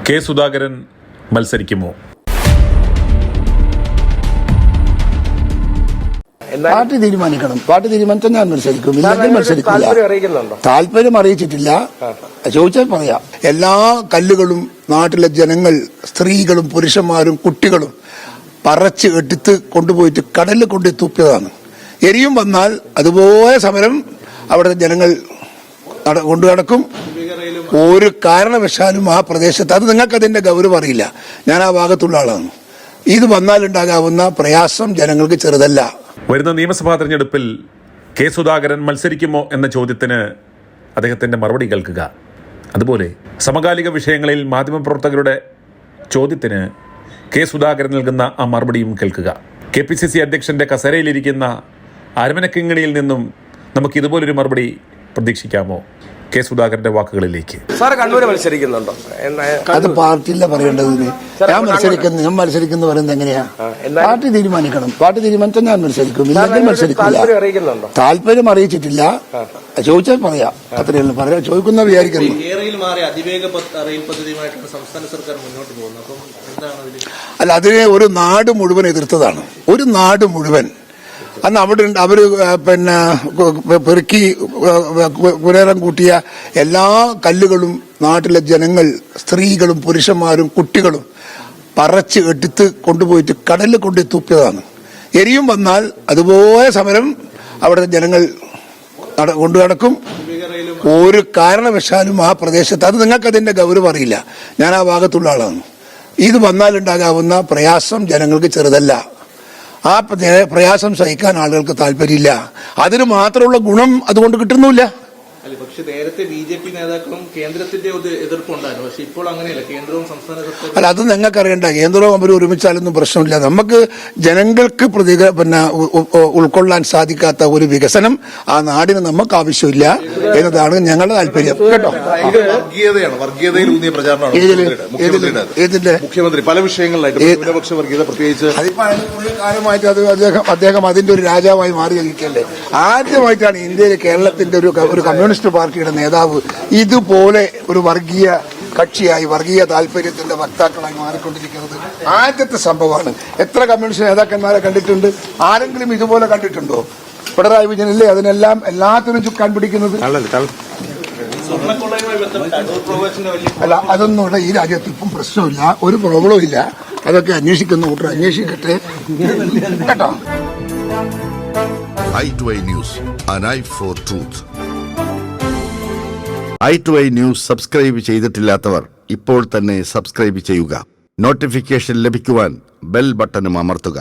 K Sudhakaran മത്സരിക്കുമോ? Party തീരുമാനിക്കണം. Party തീരുമാനിച്ചാൽ ഞാൻ മത്സരിക്കും, ഇല്ലെങ്കിൽ മത്സരിക്കില്ല. താല്പര്യം അറിയിച്ചിട്ടില്ല. ചോദിച്ചാൽ പറയാം. എല്ലാ കല്ലുകളും നാട്ടിലെ ജനങ്ങൾ, സ്ത്രീകളും പുരുഷന്മാരും കുട്ടികളും പറച്ച് എടുത്ത് കൊണ്ടുപോയിട്ട് കടലിൽ കൊണ്ട് തുപ്പിയതാണ്. എരിയും വന്നാൽ അതുപോലെ സമരം അവിടെ ജനങ്ങൾ കൊണ്ടു നടക്കും. ഒരു കാരണവശാലും ആ പ്രദേശത്ത്, അത് നിങ്ങൾക്കതിന്റെ ഗൗരവം അറിയില്ല, ഞാൻ ആ ഭാഗത്തുള്ള ആളാണ്. ഇത് വന്നാലുണ്ടാകാവുന്ന പ്രയാസം ജനങ്ങൾക്ക് ചെറുതല്ല. വരുന്ന നിയമസഭാ തെരഞ്ഞെടുപ്പിൽ കെ സുധാകരൻ മത്സരിക്കുമോ എന്ന ചോദ്യത്തിന് അദ്ദേഹത്തിന്റെ മറുപടി കേൾക്കുക. അതുപോലെ സമകാലിക വിഷയങ്ങളിൽ മാധ്യമപ്രവർത്തകരുടെ ചോദ്യത്തിന് കെ സുധാകരൻ നൽകുന്ന ആ മറുപടിയും കേൾക്കുക. KPCC അധ്യക്ഷന്റെ കസേരയിലിരിക്കുന്ന അരമനക്കിങ്ങിണിയിൽ നിന്നും നമുക്ക് ഇതുപോലൊരു മറുപടി പ്രതീക്ഷിക്കാമോ? കെ സുധാകരന്റെ വാക്കുകളിലേക്ക്. കണ്ണൂര് മത്സരിക്കുന്നുണ്ടോ? അത് പാർട്ടിയില്ല പറയേണ്ടതിന്. ഞാൻ മത്സരിക്കുന്നു പറയുന്നത് എങ്ങനെയാ? പാർട്ടി തീരുമാനിക്കണം. പാർട്ടി തീരുമാനിച്ചാൽ ഞാൻ മത്സരിക്കും, ഇല്ലെങ്കിൽ മത്സരിക്കില്ല. താല്പര്യം അറിയിച്ചിട്ടില്ല. ചോദിച്ചാൽ പറയാം. അത്രയല്ല പറയാം. ചോദിക്കുന്ന വിചാരിക്കുന്നു. അല്ല, അതിനെ ഒരു നാട് മുഴുവൻ എതിർത്തതാണ്. ഒരു നാട് മുഴുവൻ. അന്ന് അവിടെ അവര് പെറുക്കി കുരേറം കൂട്ടിയ എല്ലാ കല്ലുകളും നാട്ടിലെ ജനങ്ങൾ, സ്ത്രീകളും പുരുഷന്മാരും കുട്ടികളും പറച്ച് എടുത്ത് കൊണ്ടുപോയിട്ട് കടലിൽ കൊണ്ട് തുപ്പിയതാണ്. എരിയും വന്നാൽ അതുപോലെ സമരം അവിടെ ജനങ്ങൾ കൊണ്ടു നടക്കും. ഒരു കാരണവശാലും ആ പ്രദേശത്ത്, അത് നിങ്ങൾക്കതിന്റെ ഗൗരവം അറിയില്ല, ഞാൻ ആ ഭാഗത്തുള്ള ആളാണ്. ഇത് വന്നാലുണ്ടാകാവുന്ന പ്രയാസം ജനങ്ങൾക്ക് ചെറുതല്ല. ആ പ്രയാസം സഹിക്കാൻ ആളുകൾക്ക് താല്പര്യമില്ല. അതിന് മാത്രമുള്ള ഗുണം അതുകൊണ്ട് കിട്ടുന്നില്ല. പക്ഷേ നേരത്തെ BJP നേതാക്കളും കേന്ദ്രത്തിന്റെ എതിർപ്പുണ്ടായിരുന്നു. പക്ഷെ ഇപ്പോൾ അങ്ങനെയല്ല, കേന്ദ്രവും സംസ്ഥാന സർക്കാരും. അല്ല, അത് നിങ്ങൾക്ക് അറിയണ്ട. കേന്ദ്രവും അവർ ഒരുമിച്ചാലൊന്നും പ്രശ്നമില്ല. നമുക്ക് ജനങ്ങൾക്ക് ഉൾക്കൊള്ളാൻ സാധിക്കാത്ത ഒരു വികസനം ആ നാടിന് നമുക്ക് ആവശ്യമില്ല എന്നതാണ് ഞങ്ങളുടെ താല്പര്യം. കേട്ടോ, വർഗീയതയിലൂന്നിയ പ്രചാരണമാണ് ഏതിന്റെ മുഖ്യമന്ത്രി പല വിഷയങ്ങളിലായിട്ട് ന്യൂനപക്ഷ വർഗീയത പ്രത്യേകിച്ച് കാലമായിട്ട് അത് അദ്ദേഹം അതിന്റെ ഒരു രാജാവായി മാറിയിരിക്കല്ലേ. ആദ്യമായിട്ടാണ് ഇന്ത്യയിലെ കേരളത്തിന്റെ ഒരു കമ്മ്യൂണിസ്റ്റ് പാർട്ടിയുടെ നേതാവ് ഇതുപോലെ ഒരു വർഗീയ കക്ഷിയായി, വർഗീയ താല്പര്യത്തിന്റെ വക്താക്കളായി മാറിക്കൊണ്ടിരിക്കുന്നത്. ആദ്യത്തെ സംഭവമാണ്. എത്ര കമ്മ്യൂണിസ്റ്റ് നേതാക്കന്മാരെ കണ്ടിട്ടുണ്ട്? ആരെങ്കിലും ഇതുപോലെ കണ്ടിട്ടുണ്ടോ? പിണറായി വിജയനല്ലേ അതിനെല്ലാം എല്ലാത്തിനും ചുക്കാൻ പിടിക്കുന്നത്. അല്ല, അതൊന്നും ഇവിടെ ഈ രാജ്യത്ത് ഇപ്പം പ്രശ്നമില്ല, ഒരു പ്രോബ്ലവും ഇല്ല. അതൊക്കെ അന്വേഷിക്കുന്ന കൂട്ടർ അന്വേഷിക്കട്ടെ. കേട്ടോ. i2i News, an eye for truth. i2i News subscribe ചെയ്തിട്ടില്ലാത്തവർ ഇപ്പോൾ തന്നെ സബ്സ്ക്രൈബ് ചെയ്യുക. നോട്ടിഫിക്കേഷൻ ലഭിക്കുവാൻ ബെൽ ബട്ടണും അമർത്തുക.